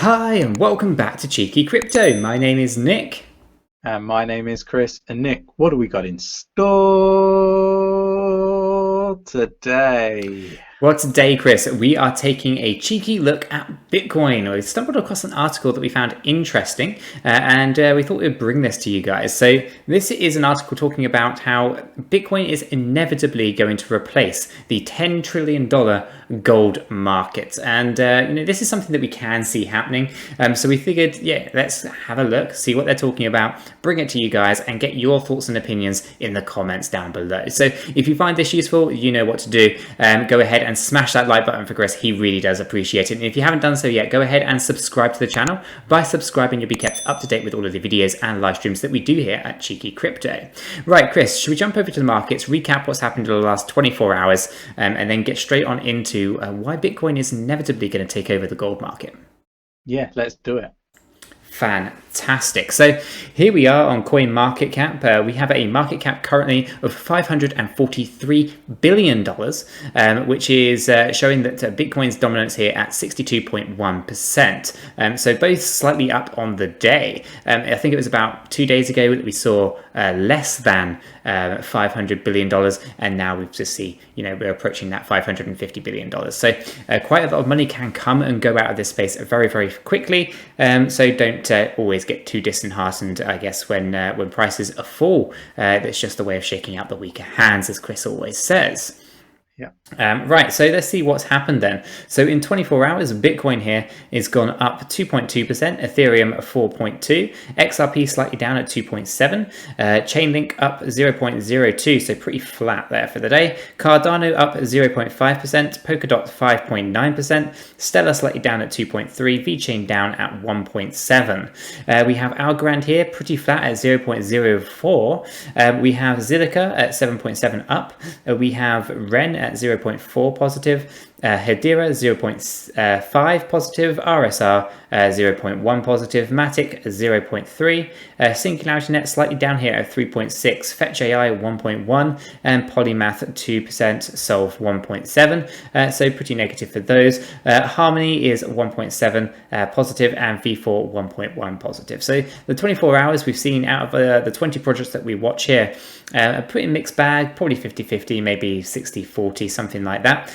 Hi and welcome back to Cheeky Crypto. My name is Nick. And my name is Chris. And Nick, what do we got in store today? Well, today, Chris, we are taking a cheeky look at Bitcoin. We stumbled across an article that we found interesting, and we thought we'd bring this to you guys. So this is an article talking about how Bitcoin is inevitably going to replace the $10 trillion gold market. And, this is something that we can see happening. So we figured, yeah, let's have a look, see what they're talking about, bring it to you guys, and get your thoughts and opinions in the comments down below. So if you find this useful, you know what to do. Go ahead and smash that like button for Chris. He really does appreciate it. And if you haven't done so yet, go ahead and subscribe to the channel. By subscribing, you'll be kept up to date with all of the videos and live streams that we do here at Cheeky Crypto. Right, Chris, should we jump over to the markets, recap what's happened in the last 24 hours, and then get straight on into why Bitcoin is inevitably going to take over the gold market? Yeah, let's do it. Fantastic. So here we are on CoinMarketCap. We have a market cap currently of $543 billion, which is showing that Bitcoin's dominance here at 62.1%. So both slightly up on the day. I think it was about 2 days ago that we saw less than $500 billion, and now we've just see, we're approaching that $550 billion. So quite a lot of money can come and go out of this space very, very quickly. So don't always get too disheartened, I guess, when prices fall. That's just a way of shaking out the weaker hands, as Chris always says. Yeah. Right, so let's see what's happened then. So in 24 hours, Bitcoin here is gone up 2.2%, Ethereum 4.2%, XRP slightly down at 2.7%, Chainlink up 0.02%, so pretty flat there for the day. Cardano up 0.5%, Polkadot 5.9%, Stellar slightly down at 2.3%, VeChain down at 1.7%. We have Algorand here pretty flat at 0.04%. We have Zilliqa at 7.7% up. We have Ren at 0.4 positive, 𝗕𝗘𝗪𝗔𝗡𝗡 0.5 positive, RSR 0.1 positive, Matic 0.3, SingularityNet slightly down here at 3.6, Fetch AI 1.1, and Polymath 2%, Solve 1.7. So pretty negative for those. Harmony is 1.7 positive, and V4 1.1 positive. So the 24 hours we've seen out of the 20 projects that we watch here, a pretty mixed bag, probably 50-50, maybe 60-40, something like that,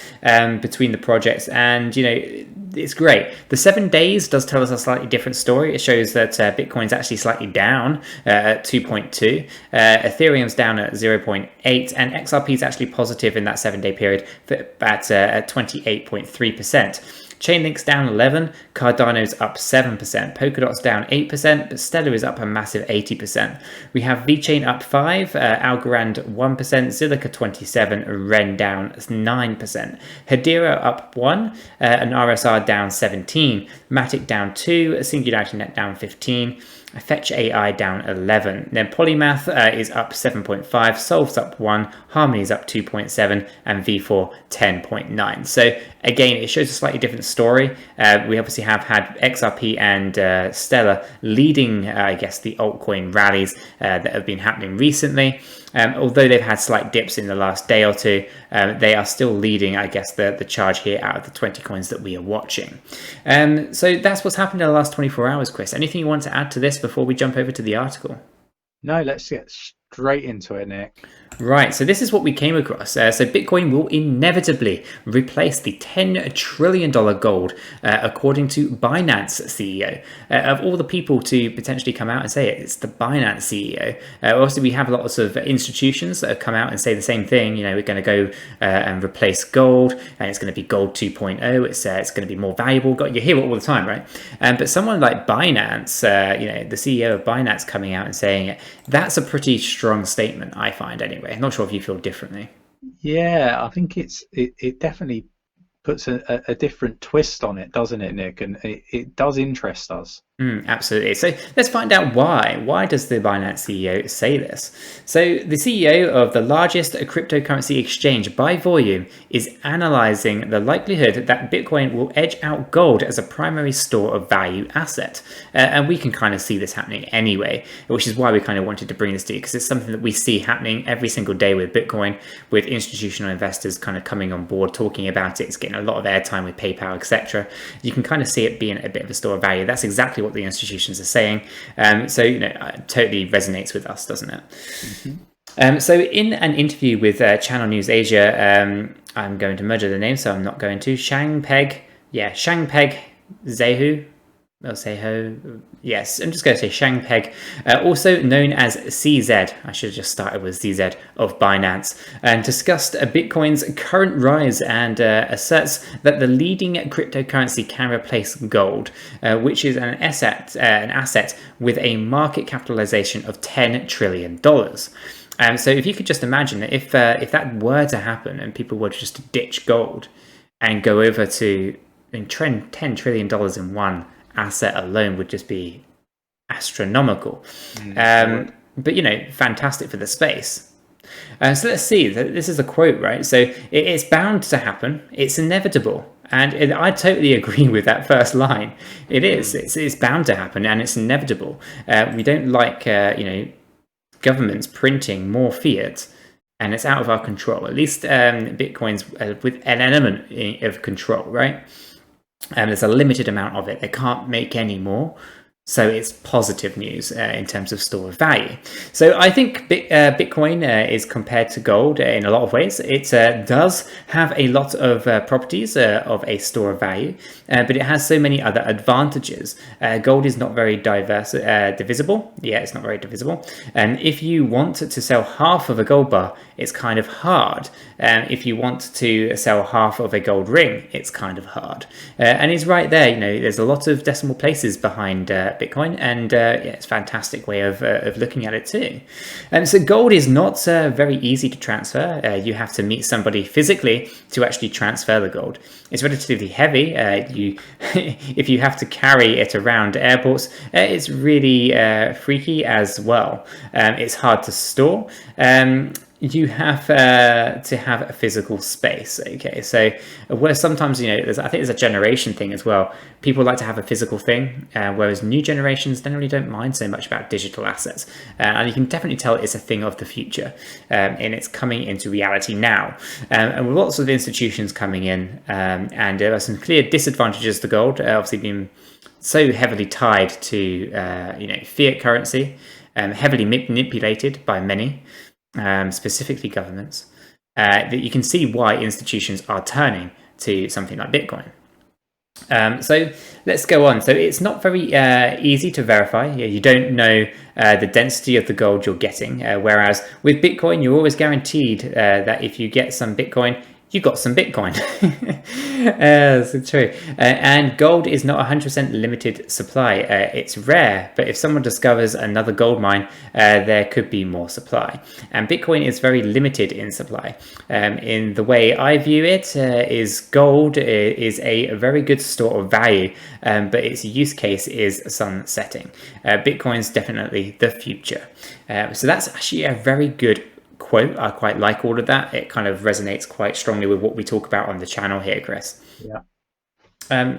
between the projects. And it's great. The 7 days does tell us a slightly different story. It shows that Bitcoin's actually slightly down at 2.2, Ethereum's down at 0.8, and XRP is actually positive in that 7-day period at 28.3%. Chainlink's down 11%, Cardano's up 7%, Polkadot's down 8%, but Stellar is up a massive 80%. We have VeChain up 5%, Algorand 1%, Zilliqa 27%, Ren down 9%, 𝗕𝗘𝗪𝗔𝗡𝗪 up 1%, and RSR down 17%, Matic down 2%, SingularityNet down 15%, Fetch AI down 11%. Then Polymath is up 7.5%, Solve's up 1%, Harmony is up 2.7%, and V4 10.9%. So again, it shows a slightly different story. We obviously have had XRP and Stellar leading, I guess, the altcoin rallies that have been happening recently. Although they've had slight dips in the last day or two, they are still leading, I guess, the charge here out of the 20 coins that we are watching. So that's what's happened in the last 24 hours, Chris. Anything you want to add to this before we jump over to the article? No, let's get straight into it, Nick. Right, so this is what we came across. So Bitcoin will inevitably replace the $10 trillion gold, according to Binance CEO. Of all the people to potentially come out and say it, it's the Binance CEO. Obviously, we have lots of institutions that have come out and say the same thing. We're going to go and replace gold, and it's going to be gold 2.0. It's going to be more valuable. You hear it all the time, right? But someone like Binance, the CEO of Binance coming out and saying it, that's a pretty strong statement, I find anyway. I'm not sure if you feel differently. Yeah, I think it definitely puts a different twist on it, doesn't it, Nick? And it does interest us. Absolutely. So let's find out why. Why does the Binance CEO say this? So the CEO of the largest cryptocurrency exchange by volume is analyzing the likelihood that Bitcoin will edge out gold as a primary store of value asset. And we can kind of see this happening anyway, which is why we kind of wanted to bring this to you, because it's something that we see happening every single day with Bitcoin, with institutional investors kind of coming on board, talking about it. It's getting a lot of airtime with PayPal, etc. You can kind of see it being a bit of a store of value. That's exactly what the institutions are saying. So, it totally resonates with us, doesn't it? So in an interview with Channel News Asia, I'm going to murder the name, so I'm not going to. 𝗕𝗘𝗪𝗔𝗥𝗘, or 𝗕𝗘𝗪, yes, I'm just going to say 𝗕𝗘𝗪, also known as CZ, I should have just started with ZZ, of Binance, and discussed Bitcoin's current rise and asserts that the leading cryptocurrency can replace gold, which is an asset with a market capitalization of $10 trillion. So if you could just imagine that if that were to happen and people were to just ditch gold and go over to $10 trillion in one asset alone, would just be astronomical. But fantastic for the space. So let's see. This is a quote, right? So it's bound to happen. It's inevitable. And I totally agree with that first line. It is. It's bound to happen, and it's inevitable. We don't like governments printing more fiat, and it's out of our control. At least Bitcoin's with an element of control, right? There's a limited amount of it. They can't make any more. So it's positive news in terms of store of value. So I think Bitcoin is compared to gold in a lot of ways. It does have a lot of properties of a store of value, but it has so many other advantages. Gold is not very divisible. Yeah, it's not very divisible. If you want to sell half of a gold bar, it's kind of hard. If you want to sell half of a gold ring, it's kind of hard. And he's right there. There's a lot of decimal places behind Bitcoin, and it's a fantastic way of looking at it too. So gold is not very easy to transfer. You have to meet somebody physically to actually transfer the gold. It's relatively heavy. If you have to carry it around airports, it's really freaky as well. It's hard to store. You have to have a physical space. Okay, so where sometimes I think there's a generation thing as well. People like to have a physical thing, whereas new generations generally don't mind so much about digital assets, and you can definitely tell it's a thing of the future, and it's coming into reality now. And with lots of institutions coming in, and there are some clear disadvantages to gold, obviously being so heavily tied to fiat currency, heavily manipulated by many. Specifically governments, that you can see why institutions are turning to something like Bitcoin. So let's go on. So it's not very easy to verify. You don't know the density of the gold you're getting, whereas with Bitcoin, you're always guaranteed that if you get some Bitcoin, you got some Bitcoin. So true. And gold is not 100% limited supply. It's rare, but if someone discovers another gold mine, there could be more supply. And Bitcoin is very limited in supply. In the way I view it, is gold is a very good store of value, but its use case is sunsetting. Bitcoin's definitely the future. So that's actually a very good quote. I quite like all of that. It kind of resonates quite strongly with what we talk about on the channel here, Chris. Yeah.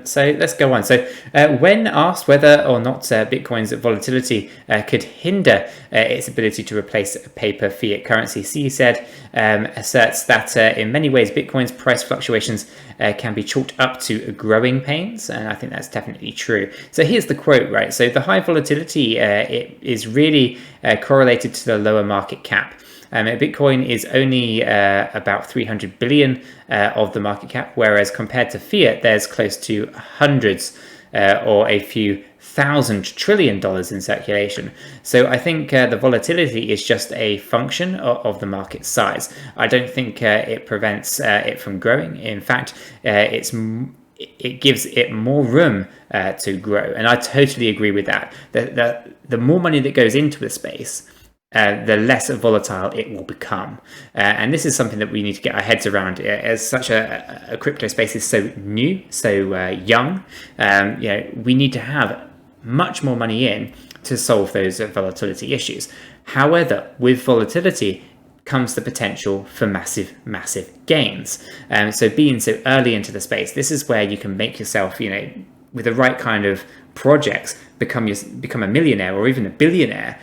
So let's go on. So when asked whether or not Bitcoin's volatility could hinder its ability to replace paper fiat currency, C said, asserts that in many ways Bitcoin's price fluctuations can be chalked up to growing pains, and I think that's definitely true. So here's the quote, right? So the high volatility it is really correlated to the lower market cap. Bitcoin is only about 300 billion of the market cap, whereas compared to fiat, there's close to hundreds or a few $1,000 trillion in circulation. So I think the volatility is just a function of the market size. I don't think it prevents it from growing. In fact, it gives it more room to grow. And I totally agree with that. The more money that goes into the space, the less volatile it will become. And this is something that we need to get our heads around, as such a crypto space is so new, so young. We need to have much more money in to solve those volatility issues. However, with volatility comes the potential for massive gains. So being so early into the space, this is where you can make yourself, with the right kind of projects, become a millionaire or even a billionaire,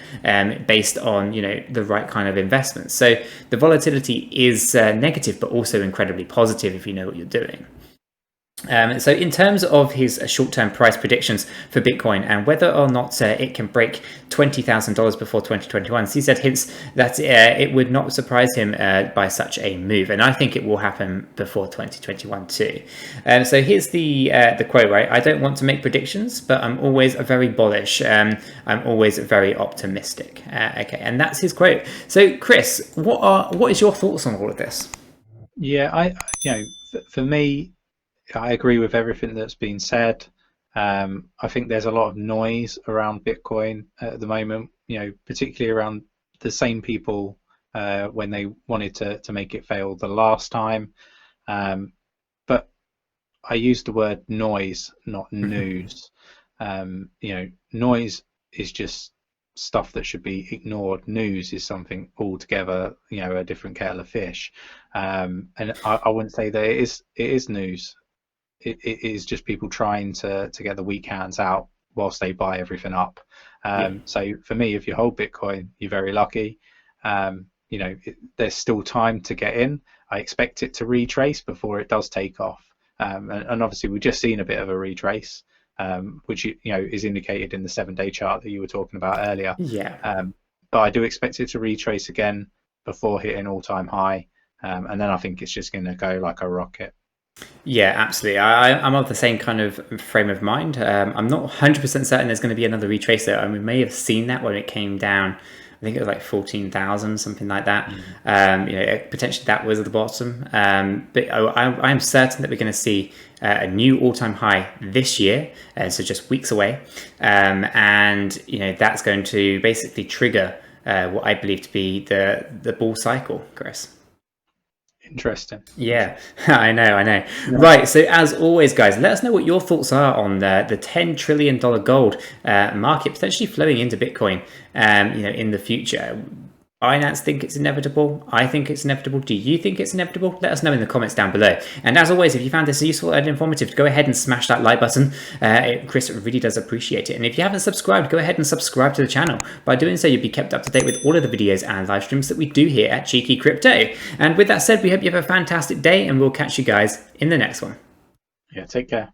based on the right kind of investments. So the volatility is negative, but also incredibly positive if you know what you're doing. So in terms of his short-term price predictions for Bitcoin and whether or not it can break $20,000 before 2021, he said hints that it would not surprise him by such a move, and I think it will happen before 2021 too. So here's the quote, right? "I don't want to make predictions, but I'm always very bullish. I'm always very optimistic." Okay, and that's his quote. So Chris, what is your thoughts on all of this? Yeah, for me, I agree with everything that's been said. I think there's a lot of noise around Bitcoin at the moment, particularly around the same people when they wanted to make it fail the last time. But I use the word noise, not news. Noise is just stuff that should be ignored. News is something altogether, a different kettle of fish. And I wouldn't say that it is news. It is just people trying to get the weak hands out whilst they buy everything up. So for me, if you hold Bitcoin, you're very lucky. There's still time to get in. I expect it to retrace before it does take off. And obviously we've just seen a bit of a retrace, which is indicated in the 7-day chart that you were talking about earlier. Yeah. But I do expect it to retrace again before hitting all-time high. And then I think it's just going to go like a rocket. Yeah, absolutely. I'm of the same kind of frame of mind. I'm not 100% certain there's going to be another retracer, and we may have seen that when it came down. I think it was like 14,000, something like that. Potentially that was at the bottom. But I'm certain that we're going to see a new all-time high this year, so just weeks away. And that's going to basically trigger what I believe to be the bull cycle, Chris. Interesting. Yeah, I know. Yeah. Right, so as always, guys, let us know what your thoughts are on the $10 trillion gold market potentially flowing into Bitcoin, in the future. Binance think it's inevitable. I think it's inevitable. Do you think it's inevitable? Let us know in the comments down below. And as always, if you found this useful and informative, go ahead and smash that like button. Chris really does appreciate it. And if you haven't subscribed, go ahead and subscribe to the channel. By doing so, you'll be kept up to date with all of the videos and live streams that we do here at Cheeky Crypto. And with that said, we hope you have a fantastic day, and we'll catch you guys in the next one. Yeah, take care.